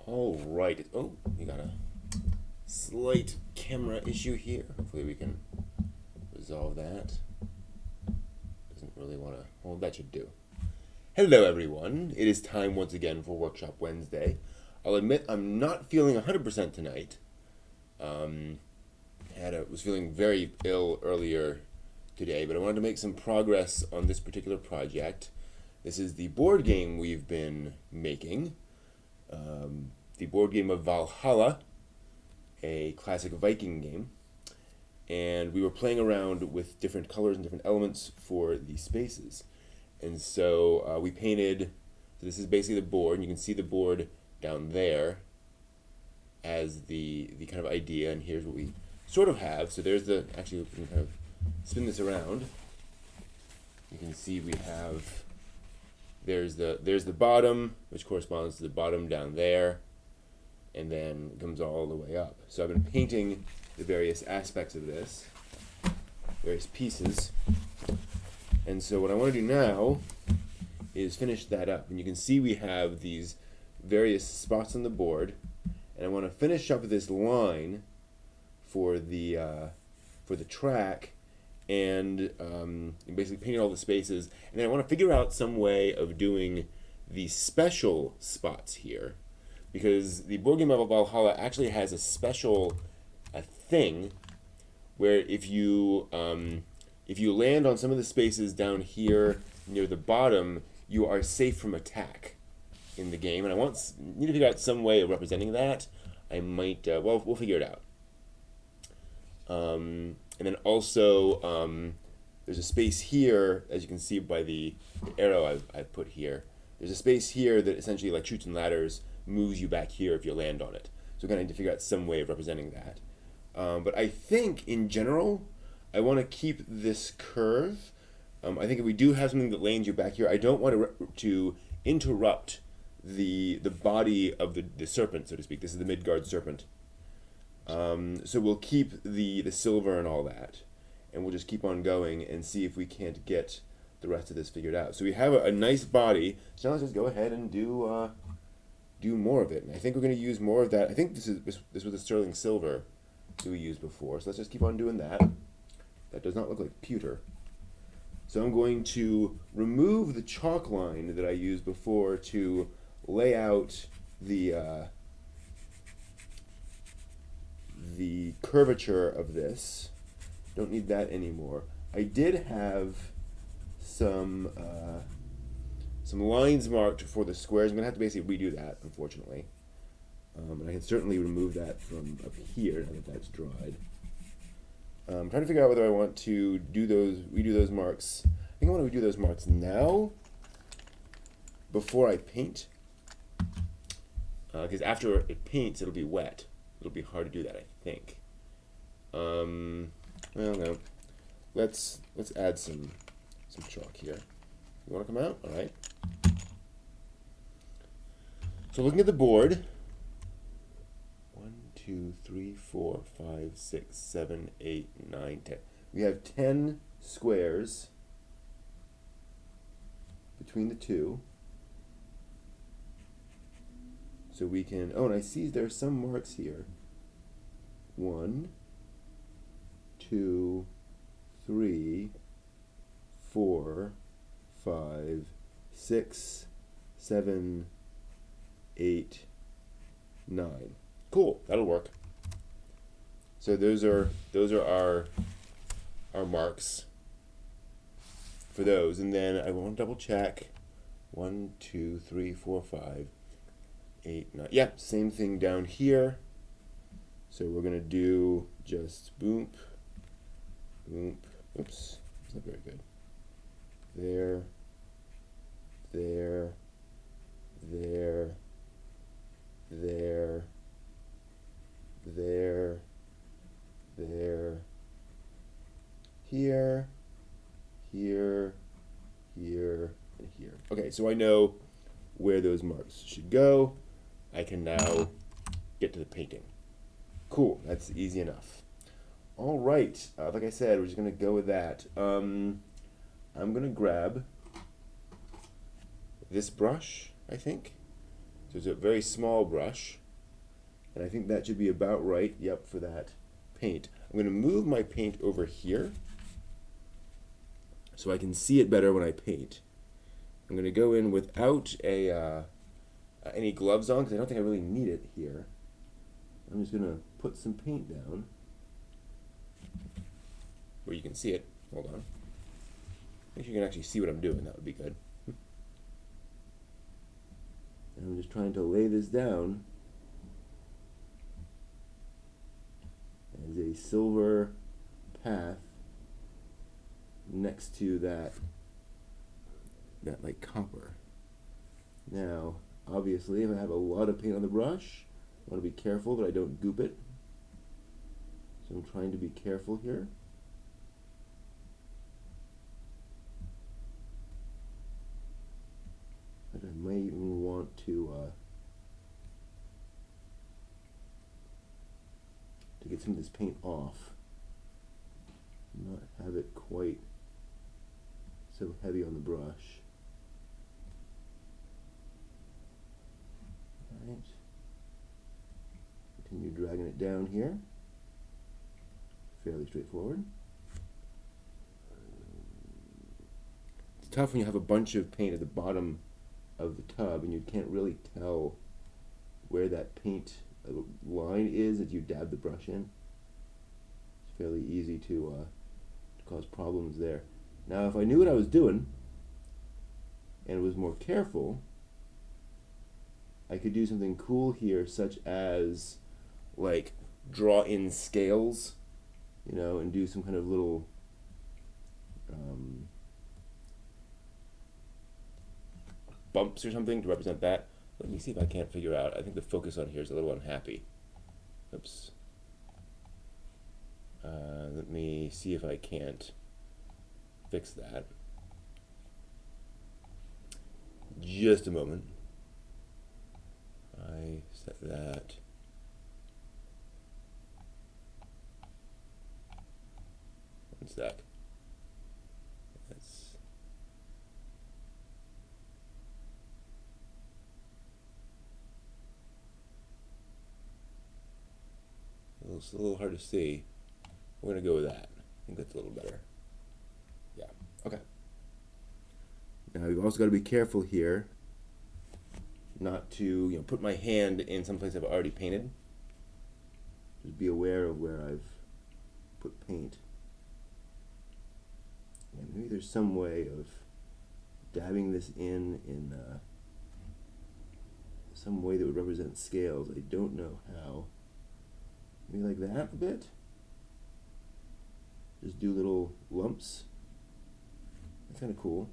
All right. Oh, we got a slight camera issue here. Hopefully we can resolve that. Doesn't really want to... Well, that should do. Hello, everyone. It is time once again for Workshop Wednesday. I'll admit I'm not feeling 100% tonight. Was feeling very ill earlier today, but I wanted to make some progress on this particular project. This is the board game we've been making. The board game of Valhalla, a classic Viking game. And we were playing around with different colors and different elements for the spaces. And so we painted, so this is basically the board, and you can see the board down there as the kind of idea, and here's what we sort of have. So there's the, actually we can kind of spin this around. You can see we have, there's the bottom, which corresponds to the bottom down there. and then it comes all the way up. So I've been painting the various aspects of this, various pieces. And so what I want to do now is finish that up. And you can see we have these various spots on the board, and I want to finish up this line for the track, and basically painting all the spaces. And then I want to figure out some way of doing the special spots here, because the board game of Valhalla actually has a special thing where if you land on some of the spaces down here near the bottom, you are safe from attack in the game. And I need to figure out some way of representing that. I might, we'll figure it out. And then also, there's a space here, as you can see by the arrow I've put here. There's a space here that essentially, like Chutes and Ladders, moves you back here if you land on it. So we're going to need to figure out some way of representing that. But I think, in general, I want to keep this curve. I think if we do have something that lands you back here, I don't want to interrupt the body of the serpent, so to speak. This is the Midgard serpent. So we'll keep the silver and all that, and we'll just keep on going and see if we can't get the rest of this figured out. So we have a nice body, so now let's just go ahead and do more of it. And I think we're going to use more of that. I think this was the sterling silver that we used before, so let's just keep on doing that. That does not look like pewter. So I'm going to remove the chalk line that I used before to lay out the curvature of this. Don't need that anymore. I did have some lines marked for the squares. I'm gonna have to basically redo that, unfortunately. And I can certainly remove that from up here now that that's dried. I'm trying to figure out whether I want to redo those marks. I think I want to redo those marks now before I paint, because after it paints, it'll be wet. It'll be hard to do that, I think. Well, no. Let's add some chalk here. You want to come out? All right. So looking at the board, 1, 2, 3, 4, 5, 6, 7, 8, 9, 10. We have 10 squares between the two. So we can, oh, and I see there's some marks here. 1, 2, 3, 4, 5, 6, 7, 8, 9. Cool, that'll work. So those are our marks for those, and then I want to double check. 1, 2, 3, 4, 5, 8, 9. Yeah, same thing down here. So we're gonna do just boom, boom. Oops, it's not very good. There, there, there, there, there, there, here, here, here, and here. Okay, so I know where those marks should go. I can now get to the painting. Cool, that's easy enough. All right, like I said, we're just gonna go with that. I'm gonna grab this brush, I think. So it's a very small brush, and I think that should be about right, yep, for that paint. I'm gonna move my paint over here so I can see it better when I paint. I'm gonna go in without any gloves on, because I don't think I really need it here. I'm just gonna put some paint down where you can see it. Hold on. Make sure you can actually see what I'm doing. That would be good. And I'm just trying to lay this down as a silver path next to that like copper. Now, obviously, if I have a lot of paint on the brush, I want to be careful that I don't goop it. So I'm trying to be careful here. But I might even want to some of this paint off, not have it quite so heavy on the brush. All right. Continue dragging it down here. Fairly straightforward. It's tough when you have a bunch of paint at the bottom of the tub and you can't really tell where that paint line is as you dab the brush in. It's fairly easy to cause problems there. Now if I knew what I was doing and was more careful, I could do something cool here, such as like draw in scales, you know, and do some kind of little bumps or something to represent that. Let me see if I can't figure out. I think the focus on here is a little unhappy. Oops. Let me see if I can't fix that. Just a moment. I set that. One sec. That's it's a little hard to see. We're gonna go with that. I think that's a little better. Yeah. Okay. Now you've also got to be careful here not to, put my hand in some place I've already painted. Just be aware of where I've put paint. And maybe there's some way of dabbing this in some way that would represent scales. I don't know how. Maybe like that a bit. Just do little lumps. That's kind of cool.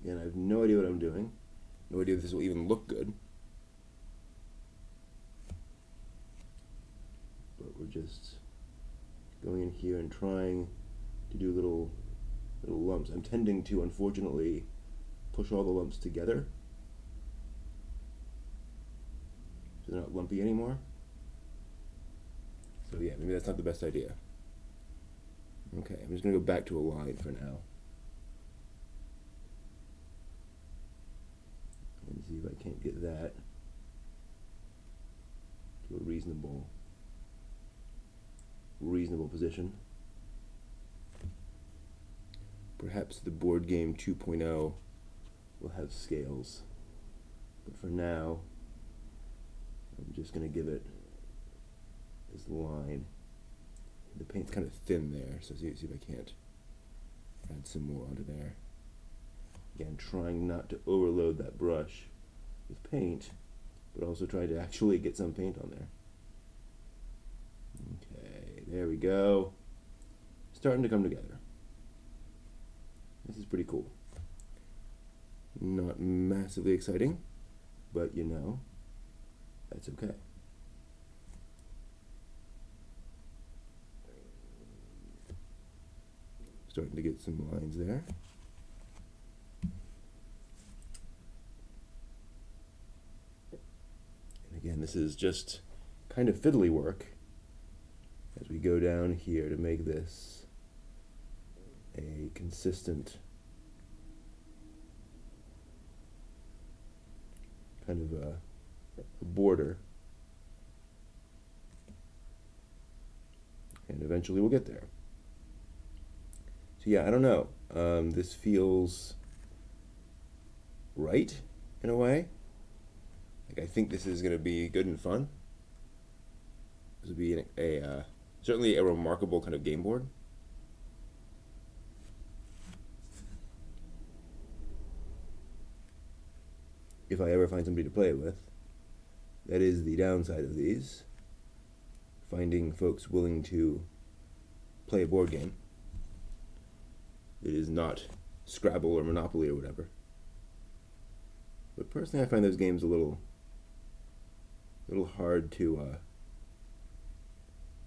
Again, I have no idea what I'm doing. No idea if this will even look good. But we're just going in here and trying to do little lumps. I'm tending to, unfortunately, push all the lumps together, so they're not lumpy anymore. So yeah, maybe that's not the best idea. Okay, I'm just going to go back to a line for now. And see if I can't get that to a reasonable position. Perhaps the board game 2.0 will have scales, but for now I'm just going to give it this line. The paint's kind of thin there, so see if I can't add some more onto there. Again, trying not to overload that brush with paint, but also try to actually get some paint on there. Okay, there we go. Starting to come together. This is pretty cool. Not massively exciting, but that's okay. Starting to get some lines there. And again, this is just kind of fiddly work as we go down here to make this a consistent kind of a border. And eventually we'll get there. So yeah, I don't know. This feels right in a way. Like, I think this is going to be good and fun. This would be certainly a remarkable kind of game board. If I ever find somebody to play it with. That is the downside of these. Finding folks willing to play a board game. It is not Scrabble or Monopoly or whatever. But personally, I find those games a little hard to,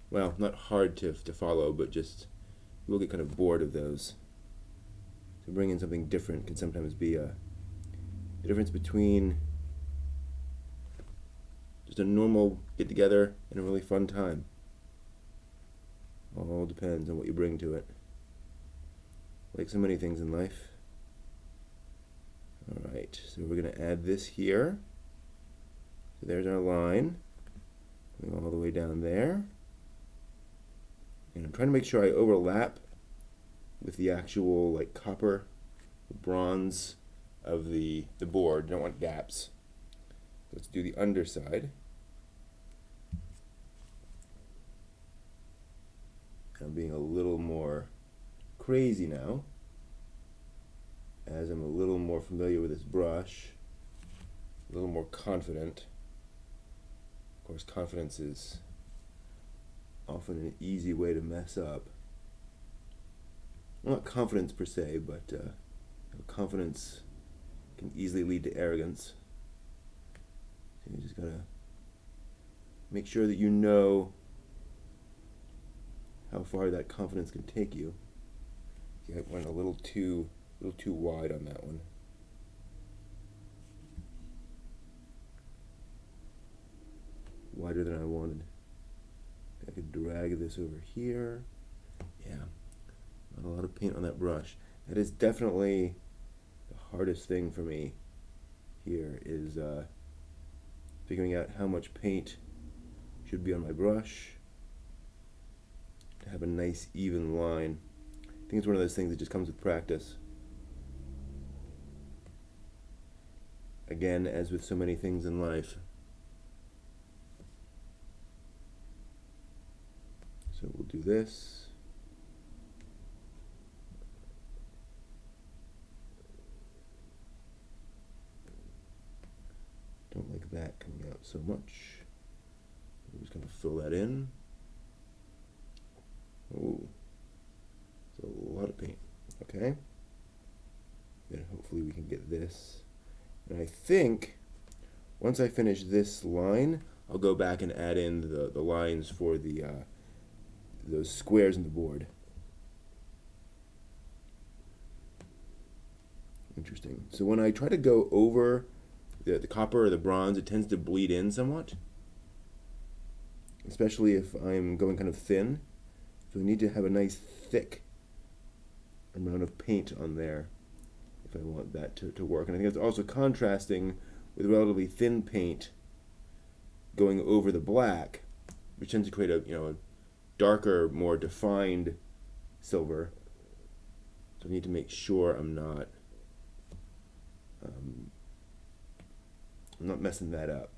well, not hard to follow, but just, you will get kind of bored of those. So bringing in something different can sometimes be the difference between just a normal get together and a really fun time. All depends on what you bring to it. Like so many things in life. Alright, so we're going to add this here. So there's our line, going all the way down there. And I'm trying to make sure I overlap with the actual like copper, bronze of the board. Don't want gaps. Let's do the underside. I'm being a little more crazy now, as I'm a little more familiar with this brush, a little more confident. Of course, confidence is often an easy way to mess up. Well, not confidence per se, but confidence can easily lead to arrogance. So you just gotta make sure that you know how far that confidence can take you. See, I went a little too wide on that one. Wider than I wanted. I could drag this over here. Yeah, not a lot of paint on that brush. That is definitely the hardest thing for me here, is figuring out how much paint should be on my brush to have a nice even line. I think it's one of those things that just comes with practice. Again, as with so many things in life. So we'll do this. Don't like that coming out so much. I'm just going to fill that in. Oh, it's a lot of paint. Okay. Then hopefully we can get this. And I think once I finish this line, I'll go back and add in the lines for the those squares in the board. Interesting. So when I try to go over the copper or the bronze, it tends to bleed in somewhat, especially if I'm going kind of thin. So I need to have a nice thick amount of paint on there if I want that to work. And I think it's also contrasting with relatively thin paint going over the black, which tends to create a darker, more defined silver. So I need to make sure I'm not messing that up.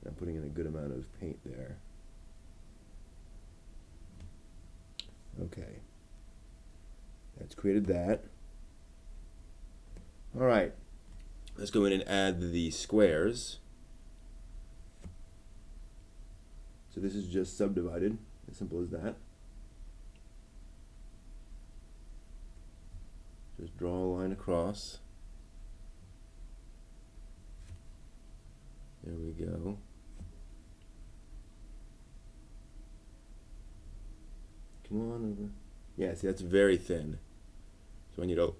I'm putting in a good amount of paint there. Okay, that's created that. All right, let's go in and add the squares. So this is just subdivided, as simple as that. Just draw a line across. There we go. Come on over. Yeah, see, that's very thin. So I need a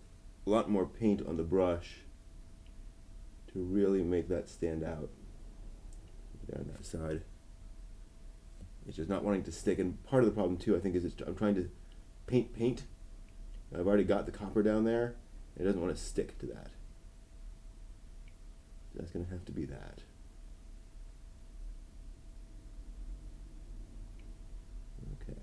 lot more paint on the brush to really make that stand out. Down that side. It's just not wanting to stick, and part of the problem too, I think, is I'm trying to paint. I've already got the copper down there, and it doesn't want to stick to that. So that's going to have to be that. Okay.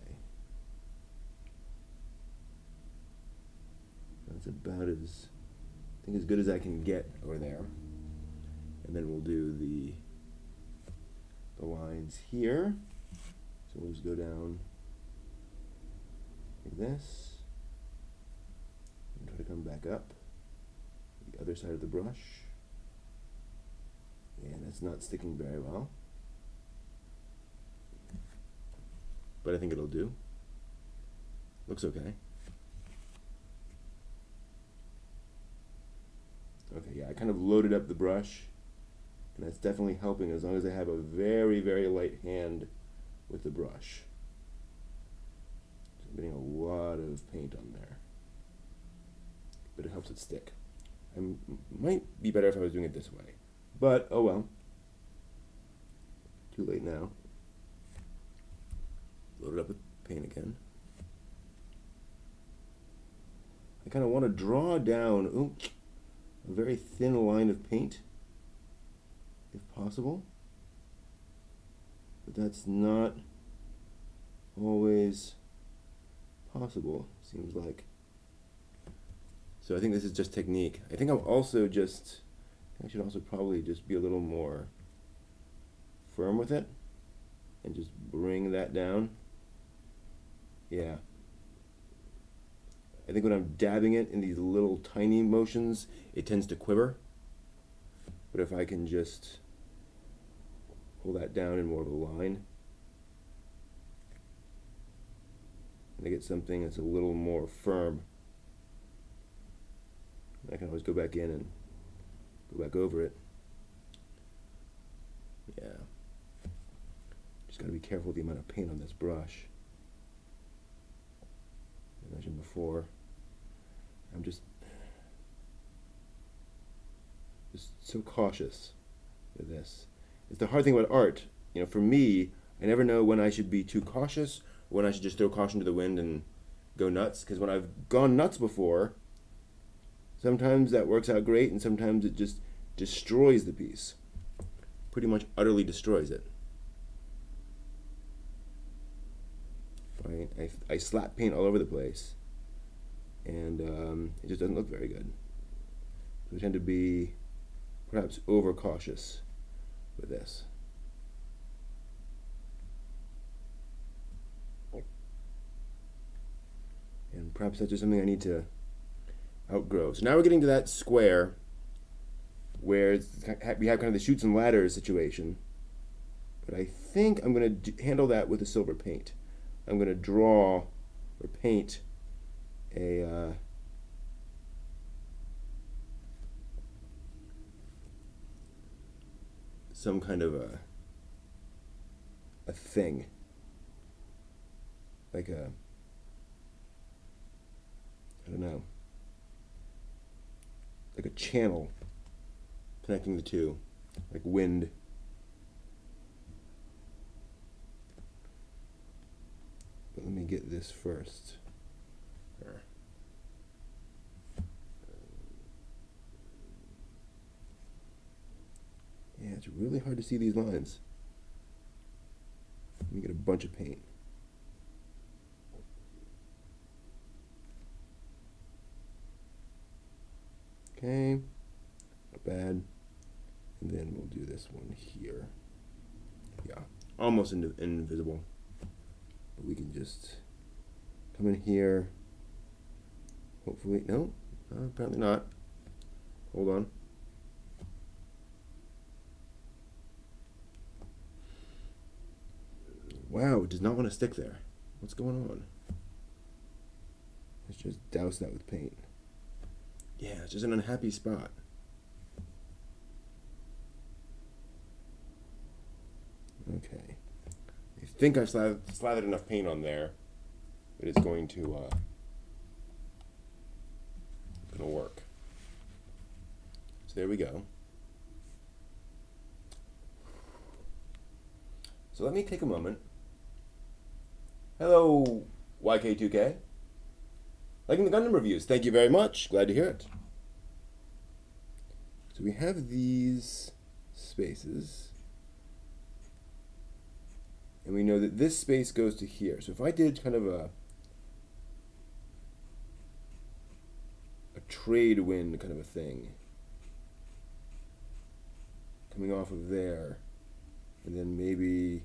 That's about as, I think, as good as I can get over there. And then we'll do the lines here. So we'll just go down like this and try to come back up the other side of the brush. And it's not sticking very well, but I think it'll do. Looks okay. Okay, yeah, I kind of loaded up the brush, and that's definitely helping as long as I have a very, very light hand with the brush. So I'm getting a lot of paint on there, but it helps it stick. Might be better if I was doing it this way, but oh well. Too late now. Load it up with paint again. I kind of want to draw down a very thin line of paint, if possible. But that's not always possible, seems like. So I think this is just technique. I think I should also probably just be a little more firm with it and just bring that down. Yeah. I think when I'm dabbing it in these little tiny motions, it tends to quiver. But if I can just pull that down in more of a line, and I get something that's a little more firm, I can always go back in and go back over it. Yeah. Just got to be careful with the amount of paint on this brush. As I mentioned before, I'm just so cautious with this. It's the hard thing about art. You know, for me, I never know when I should be too cautious or when I should just throw caution to the wind and go nuts. Because when I've gone nuts before, sometimes that works out great and sometimes it just destroys the piece. Pretty much utterly destroys it. Right? I slap paint all over the place and it just doesn't look very good. So I tend to be perhaps overcautious with this. And perhaps that's just something I need to outgrow. So now we're getting to that square where we have kind of the chutes and ladders situation. But I think I'm going to handle that with a silver paint. I'm going to draw or paint a some kind of a thing, like I don't know, like a channel connecting the two, like wind. But let me get this first. Yeah, it's really hard to see these lines. Let me get a bunch of paint. Okay, not bad. And then we'll do this one here. Yeah, almost invisible. But we can just come in here. Hopefully, no, apparently not. Hold on. Wow, it does not want to stick there. What's going on? Let's just douse that with paint. Yeah, it's just an unhappy spot. Okay. I think I've slathered enough paint on there that it's going to work. So there we go. So let me take a moment. Hello, YK2K. Liking the Gundam reviews. Thank you very much. Glad to hear it. So we have these spaces. And we know that this space goes to here. So if I did kind of a trade wind kind of a thing, coming off of there, and then maybe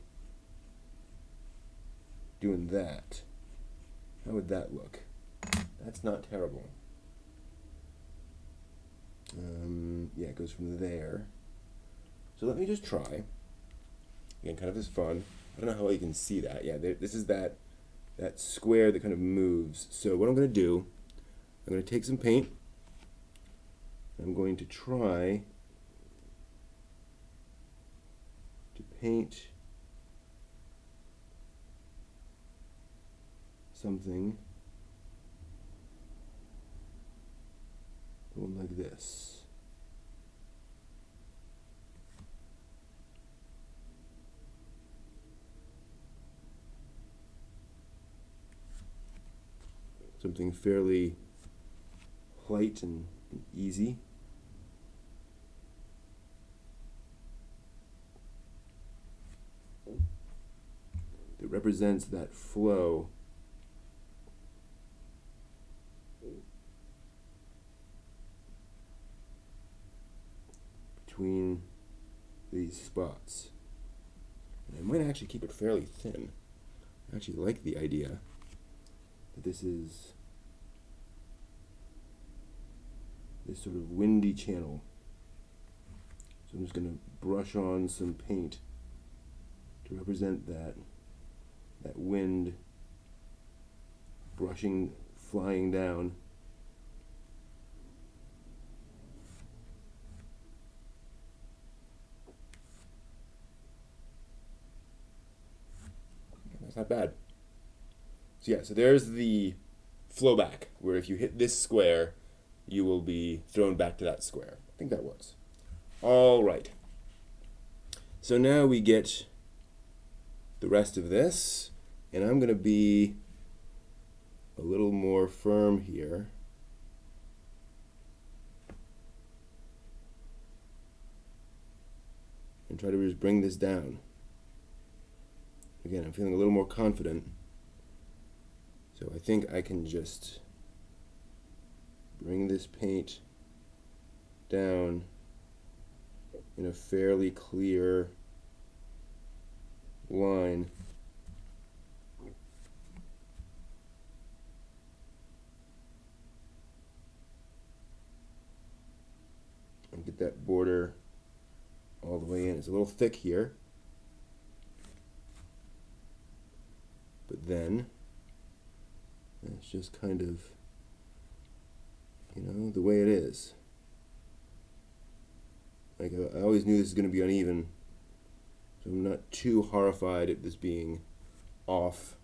doing that, how would that look? That's not terrible. Yeah, it goes from there. So let me just try. Again, kind of as fun. I don't know how well you can see that. Yeah, this is that square that kind of moves. So what I'm going to do, I'm going to take some paint. I'm going to try to paint something going like this. something fairly light and easy. That represents that flow between these spots. And I might actually keep it fairly thin. I actually like the idea that this is this sort of windy channel. So I'm just going to brush on some paint to represent that wind brushing, flying down. That's not bad. So yeah, so there's the flow back, where if you hit this square, you will be thrown back to that square. I think that works. All right. So now we get the rest of this, and I'm going to be a little more firm here. And try to just bring this down. Again, I'm feeling a little more confident. So I think I can just bring this paint down in a fairly clear line. And get that border all the way in. It's a little thick here, but then it's just kind of, the way it is. Like, I always knew this was going to be uneven, so I'm not too horrified at this being off.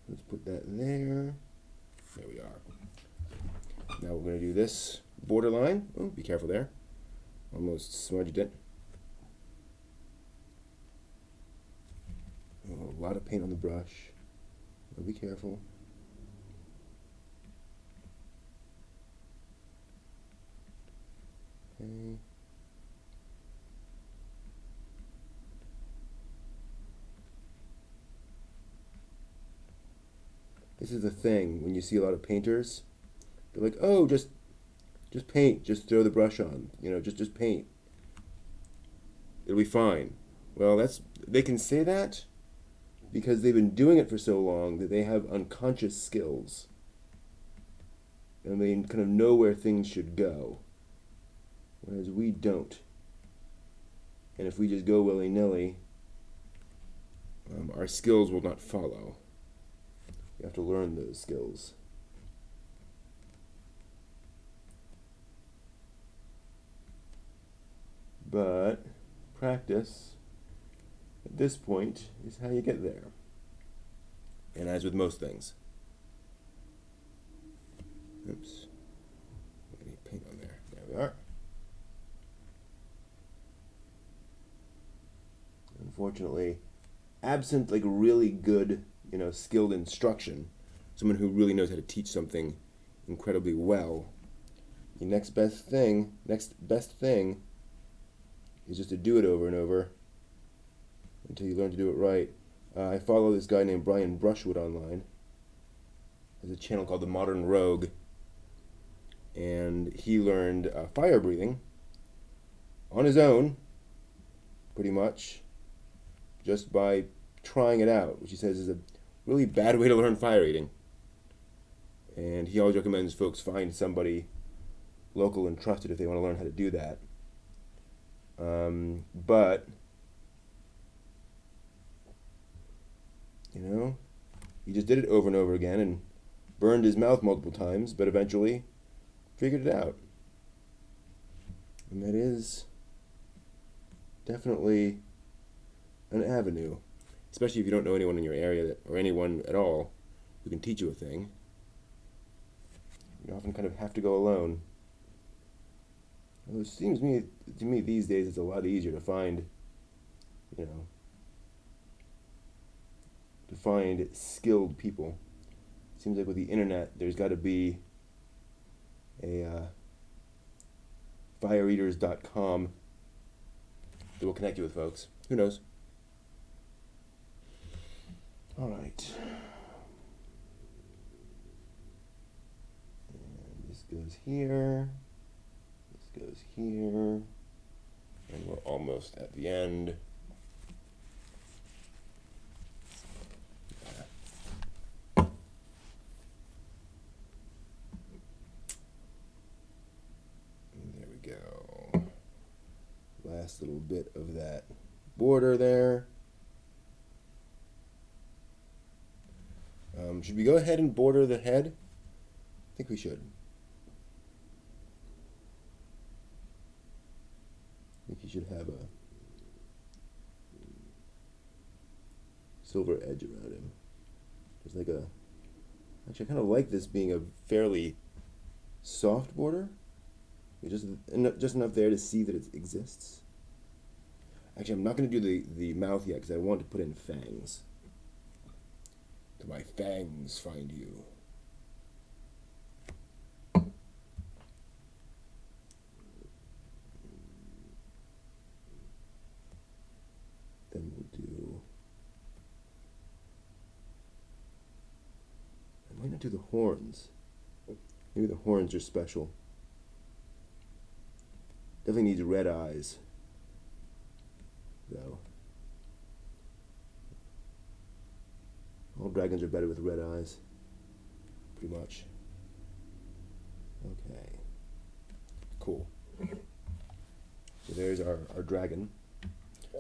Let's put that there. There we are. Now we're going to do this borderline. Oh, be careful there. Almost smudged it. Oh, a lot of paint on the brush. Oh, be careful. Okay. This is the thing when you see a lot of painters. They're like, oh, just paint, just throw the brush on, just paint. It'll be fine. Well, they can say that because they've been doing it for so long that they have unconscious skills. And they kind of know where things should go. Whereas we don't. And if we just go willy-nilly, our skills will not follow. You have to learn those skills. But practice at this point is how you get there. And as with most things. Oops. I need paint on there. There we are. Unfortunately, absent like really good, skilled instruction, someone who really knows how to teach something incredibly well, the next best thing is just to do it over and over until you learn to do it right. I follow this guy named Brian Brushwood online. There's a channel called The Modern Rogue, and he learned fire breathing on his own, pretty much, just by trying it out, which he says is a really bad way to learn fire eating. And he always recommends folks find somebody local and trusted if they want to learn how to do that. But he just did it over and over again and burned his mouth multiple times, but eventually figured it out. And that is definitely an avenue, especially if you don't know anyone in your area or anyone at all who can teach you a thing. You often kind of have to go alone. Although it seems to me these days it's a lot easier to find, to find skilled people. Seems like with the internet, there's got to be a fireeaters.com that will connect you with folks. Who knows? All right. And this goes here. This goes here. And we're almost at the end. There we go. Last little bit of that border there. Should we go ahead and border the head? I think we should. I think you should have a silver edge around him. There's like a... Actually, I kind of like this being a fairly soft border. Just enough there to see that it exists. Actually, I'm not going to do the mouth yet because I want to put in fangs. To my fangs find you. Then we'll do... I might not do the horns. Maybe the horns are special. Definitely needs red eyes, though. All dragons are better with red eyes, pretty much. Okay. Cool. So there's our dragon.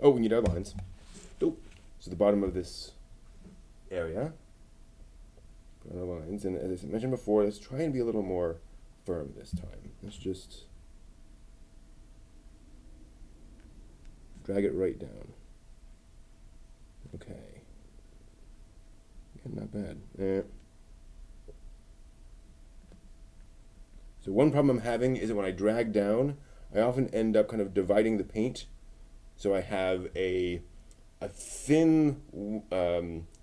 Oh, we need our lines. Oh, so the bottom of this area. Put our lines, and as I mentioned before, let's try and be a little more firm this time. Let's just drag it right down. Okay. Yeah, not bad. So one problem I'm having is that when I drag down, I often end up kind of dividing the paint. So I have a thin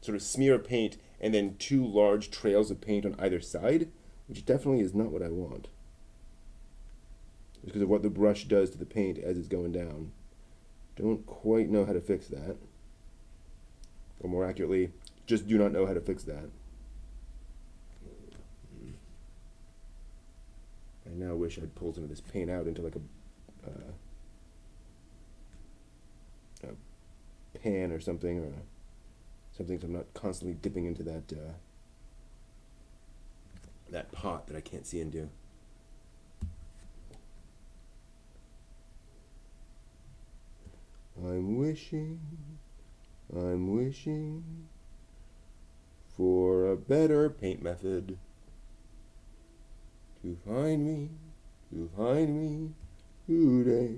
sort of smear of paint and then two large trails of paint on either side, which definitely is not what I want. Just because of what the brush does to the paint as it's going down. Don't quite know how to fix that. Or more accurately, just do not know how to fix that. I now wish I'd pulled some of this paint out into like a pan or something, or something so I'm not constantly dipping into that that pot that I can't see into. I'm wishing for a better paint method to find me today.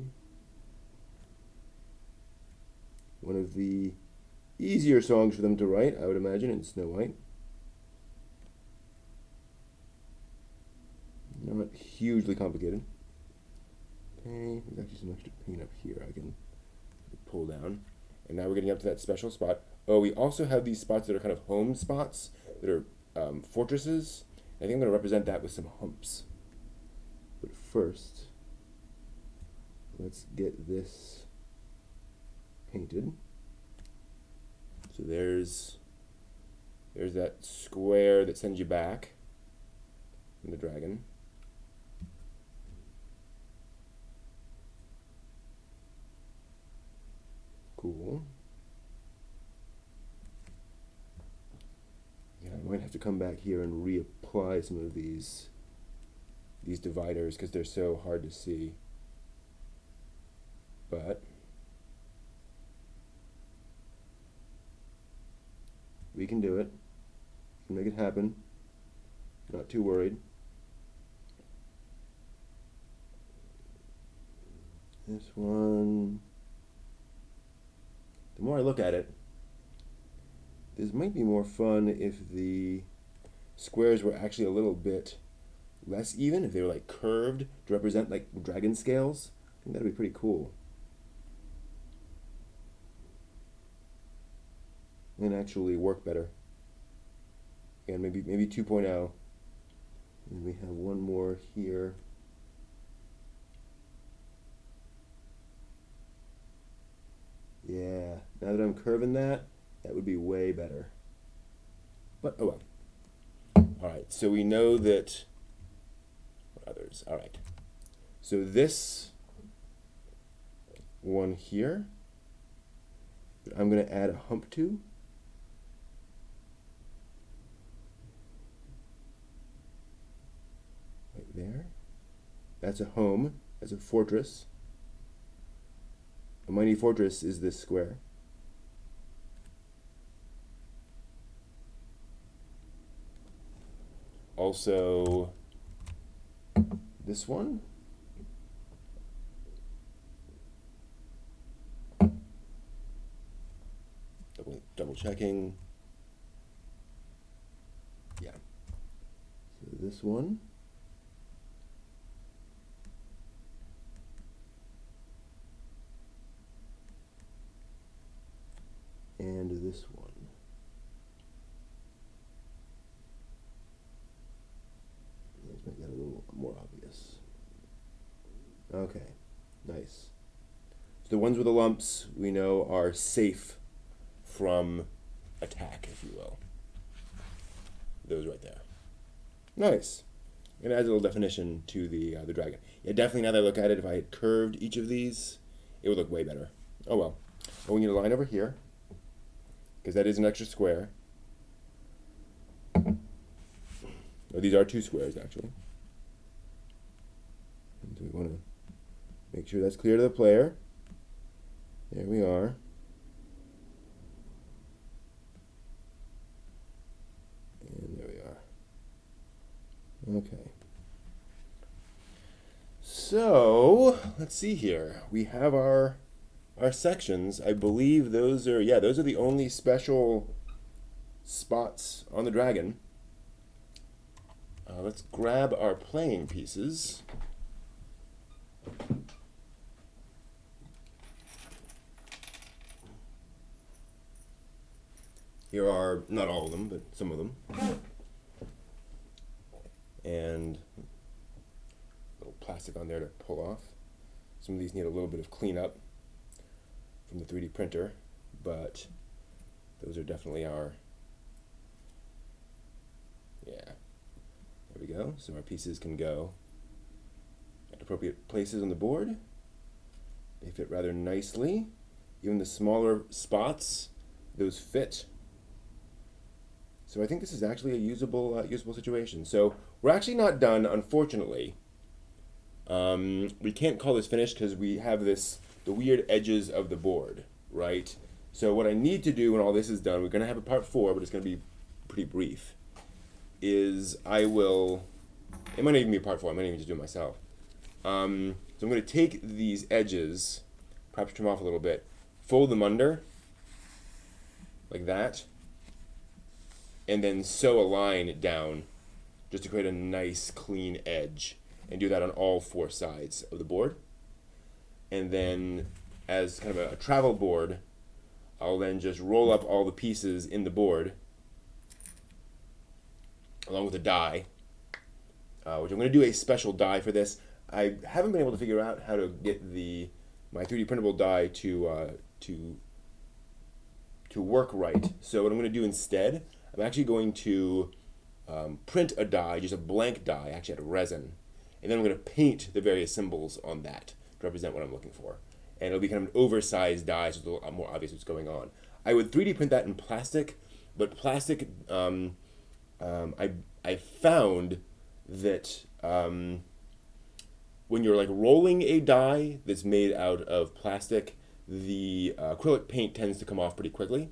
One of the easier songs for them to write, I would imagine, in Snow White. Not hugely complicated. Okay, there's actually some extra paint up here I can pull down. And now we're getting up to that special spot. Oh, we also have these spots that are kind of home spots, that are fortresses. I think I'm going to represent that with some humps. But first, let's get this painted. So there's that square that sends you back from the dragon. Cool. Yeah, I might have to come back here and reapply some of these dividers because they're so hard to see. But we can do it. We can make it happen. Not too worried. This one, the more I look at it, this might be more fun if the squares were actually a little bit less even, if they were like curved to represent like dragon scales. I think that'd be pretty cool. and actually work better. And maybe 2.0. And we have one more here. Yeah, now that I'm curving that would be way better. But oh well. All right, so we know that. What others? All right. So this one here, I'm going to add a hump to. Right there. That's a home. That's a fortress. A mighty fortress is this square. Also, this one. Double checking. Yeah. So this one. And this one. Let's make that a little more obvious. Okay, nice. So the ones with the lumps we know are safe from attack, if you will. Those right there. Nice. It adds a little definition to the dragon. Yeah, definitely now that I look at it, if I had curved each of these, it would look way better. Oh well. Well, we need a line over here, because that is an extra square. Oh, these are two squares, actually. And so we want to make sure that's clear to the player. There we are. And there we are. Okay. So, let's see here. We have our sections. I believe those are the only special spots on the dragon. Let's grab our playing pieces. Here are, not all of them, but some of them. And a little plastic on there to pull off. Some of these need a little bit of cleanup from the 3D printer, but those are definitely our, yeah. There we go. So our pieces can go at appropriate places on the board. They fit rather nicely. Even the smaller spots, those fit. So I think this is actually a usable situation. So we're actually not done, unfortunately. We can't call this finished because we have the weird edges of the board, right? So what I need to do when all this is done, we're going to have a part 4, but it's going to be pretty brief, is it might not even be part 4, I might even just do it myself. So I'm going to take these edges, perhaps trim off a little bit, fold them under, like that, and then sew a line down just to create a nice clean edge, and do that on all 4 sides of the board. And then as kind of a travel board, I'll then just roll up all the pieces in the board along with a die, which I'm going to do a special die for this. I haven't been able to figure out how to get my 3D printable die to work right. So what I'm going to do instead, I'm actually going to print a die, just a blank die, actually out of resin, and then I'm going to paint the various symbols on that to represent what I'm looking for. And it'll be kind of an oversized die, so it's a little more obvious what's going on. I would 3D print that in plastic, but plastic, I found that when you're like rolling a die that's made out of plastic, the acrylic paint tends to come off pretty quickly.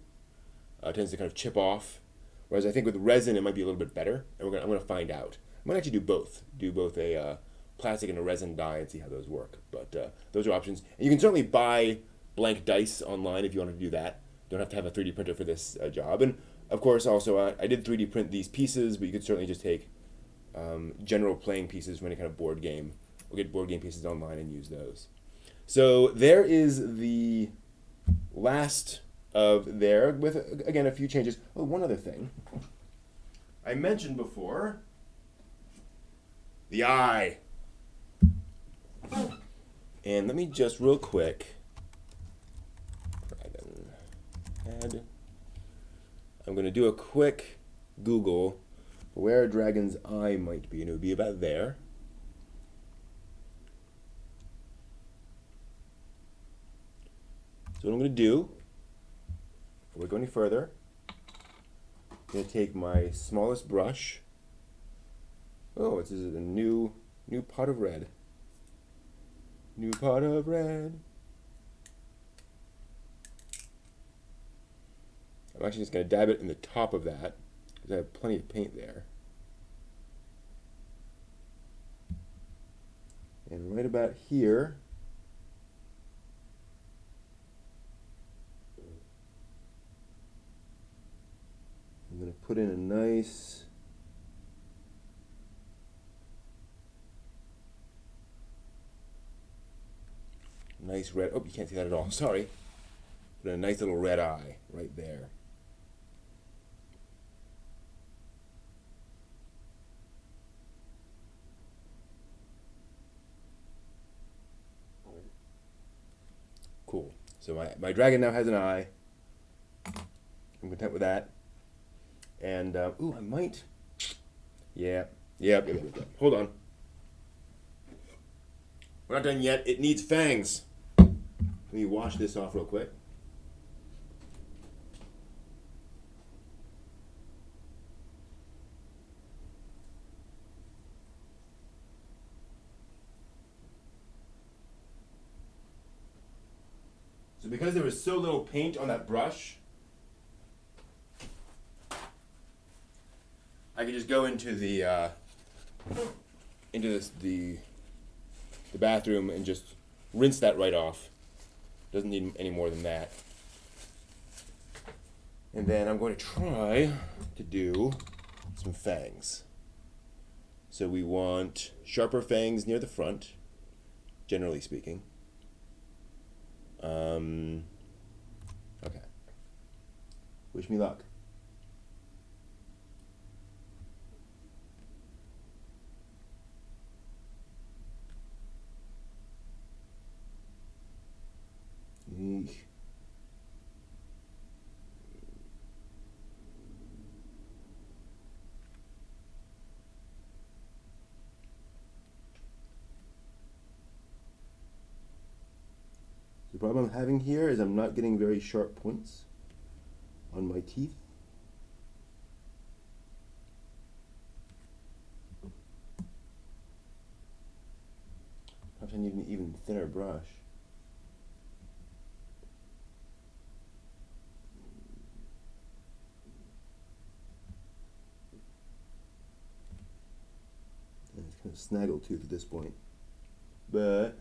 Tends to kind of chip off. Whereas I think with resin it might be a little bit better, and I'm gonna find out. I might actually do both. Do both a plastic and a resin die and see how those work. But those are options. And you can certainly buy blank dice online if you want to do that. You don't have to have a 3D printer for this job. And of course, also I did 3D print these pieces, but you could certainly just take general playing pieces from any kind of board game. We'll get board game pieces online and use those. So there is the last of there with, again, a few changes. Oh, one other thing. I mentioned before the eye. And let me just real quick, dragon head. I'm going to do a quick Google for where a dragon's eye might be, and it would be about there. So what I'm going to do, before we go any further, I'm going to take my smallest brush. Oh, this is a new pot of red. New pot of red. I'm actually just going to dab it in the top of that because I have plenty of paint there. And right about here, I'm going to put in a nice red, oh, you can't see that at all, sorry. Put in a nice little red eye right there. Cool. So my dragon now has an eye. I'm content with that. And, ooh, I might. Yep. Hold on. We're not done yet. It needs fangs. Let me wash this off real quick. So because there was so little paint on that brush, I could just go into the bathroom and just rinse that right off. Doesn't need any more than that. And then I'm going to try to do some fangs. So we want sharper fangs near the front, generally speaking. Okay. Wish me luck. Eesh. The problem I'm having here is I'm not getting very sharp points on my teeth. Perhaps I need an even thinner brush. And it's kind of snaggletooth at this point. But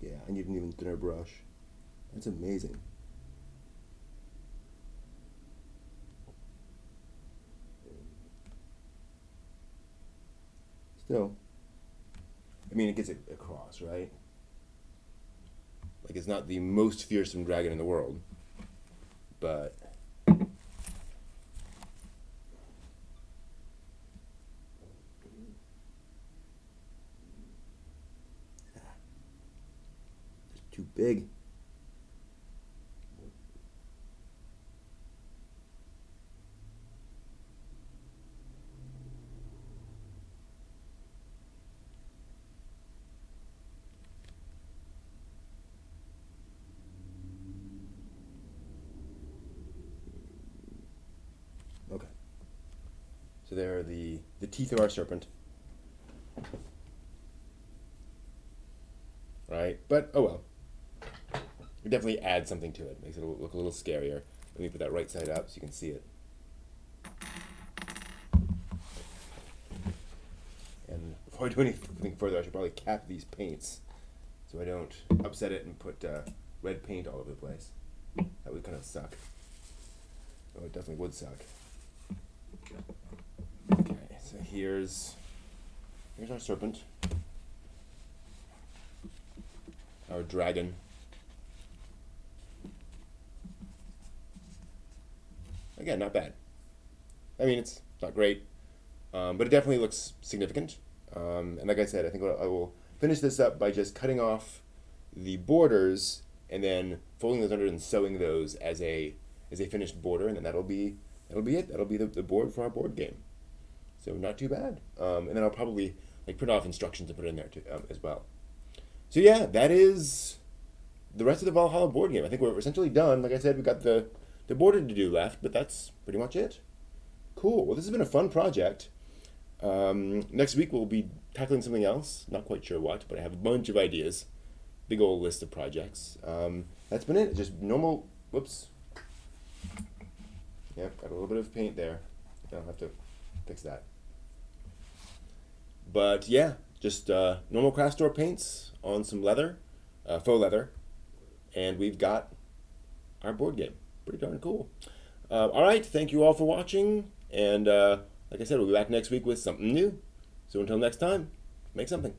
yeah, I need an even thinner brush. That's amazing. Still, I mean, it gets it across, right? Like, it's not the most fearsome dragon in the world, but it's too big. Okay. So there are the teeth of our serpent. Right? But, oh well. It definitely adds something to it. Makes it look a little scarier. Let me put that right side up so you can see it. And before I do anything further, I should probably cap these paints so I don't upset it and put red paint all over the place. That would kind of suck. Oh, it definitely would suck. Okay, so here's our serpent, our dragon. Again, not bad. I mean, it's not great, but it definitely looks significant. And like I said, I think I will finish this up by just cutting off the borders and then folding those under and sewing those as a finished border, and then that'll be it. That'll be the board for our board game. So not too bad. And then I'll probably like print off instructions and put it in there too, as well. So yeah, that is the rest of the Valhalla board game. I think we're essentially done. Like I said, we've got the border to do left, but that's pretty much it. Cool. Well, this has been a fun project. Next week we'll be tackling something else. Not quite sure what, but I have a bunch of ideas. Big old list of projects. That's been it. Just normal. Whoops. Yep, got a little bit of paint there. I'll have to fix that. But yeah, just normal craft store paints on some leather, faux leather, and we've got our board game. Pretty darn cool. All right, thank you all for watching, and like I said, we'll be back next week with something new. So until next time, make something.